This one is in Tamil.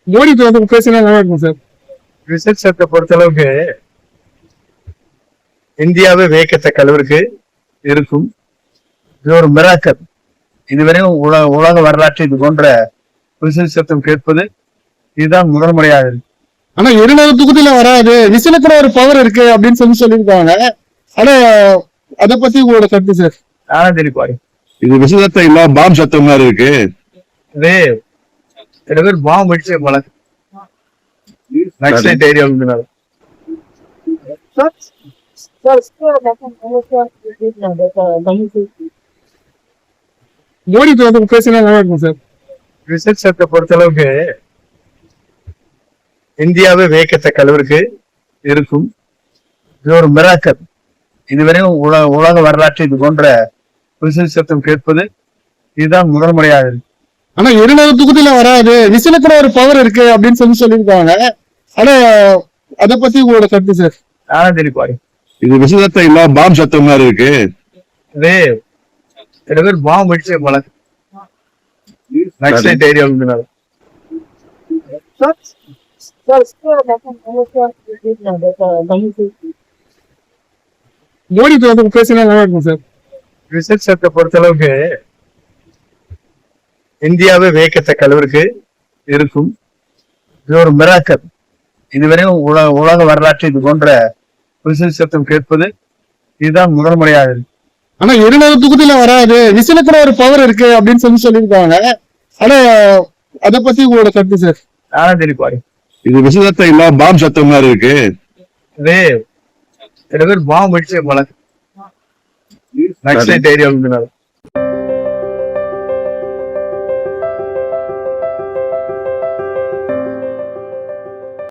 மோடி வந்து பேசினா நல்லா இருக்கும் சார். ரிசர்ச்சத்தை பொறுத்தளவுக்கு இந்தியாவே வியக்கத்தக்க அளவிற்கு இருக்கும். இது ஒரு மிராக்கல். இதுவரையும் உலக வரலாற்று இது போன்ற விசில் சத்தம் கேட்பது இதுதான் முதல் முறையாக இருக்கு. ஆனா 200 தொகுதியில வராது, விசிலுக்குற ஒரு பவர் இருக்கு அப்படின்னு சொல்லியிருக்காங்க. ஆனா அத பத்தி உங்களோட கருத்து சார்? நானும் தெளிப்பாரு. இது விசில் சத்தம் இல்ல, பாம் சத்தம் மாதிரி இருக்கு. இதே சில பேர் பாம்பு வச்சு போல நக்சலைட் ஏரியா. மோடி வந்து பேசினா நல்லா இருக்கும் சார். ரிசர்ச்சத்தை பொறுத்தளவுக்கு இந்தியாவே வியக்கத்தக்க அளவிற்கு இருக்கும். இது ஒரு மிராக்கல். இதுவரையும் உலக வரலாற்று இது போன்ற விசில் சத்தம் கேட்பது இதுதான் முதல் முறையாக இருக்கு. ஆனா 200 தொகுதியில வராது, விசிலுக்குற ஒரு பவர் இருக்கு அப்படின்னு சொல்லியிருக்காங்க. ஆனா அத பத்தி உங்களோட கருத்து சார்? நானும் தெளிப்பாரு. இது விசில் சத்தம் இல்ல, பாம் சத்தம் மாதிரி இருக்கு. இதே சில பேர் பாம்பு வச்சு போல நக்சலைட் ஏரியா. மோடி வந்து பேசினா நல்லா இருக்கும் சார். ரிசர்ச்சத்தை பொறுத்தளவுக்கு இந்தியாவே வியக்கத்தக்க அளவிற்கு இருக்கும். இது ஒரு மிராக்கல். இதுவரையும் உலக வரலாற்று இது போன்ற விசில் சத்தம் கேட்பது இதுதான் முதல் முறையாக இருக்கு. ஆனா 200 தொகுதியில வராது, விசிலுக்குற ஒரு பவர் இருக்கு அப்படின்னு சொல்லியிருக்காங்க. ஆனா அத பத்தி உங்களோட கருத்து சார்? நானும் தெளிப்பாரு. இது விசில் சத்தம் இல்ல, பாம் சத்தம் மாதிரி இருக்கு. இதே சில பேர் பாம்பு வச்சு போல நக்சலைட் ஏரியா.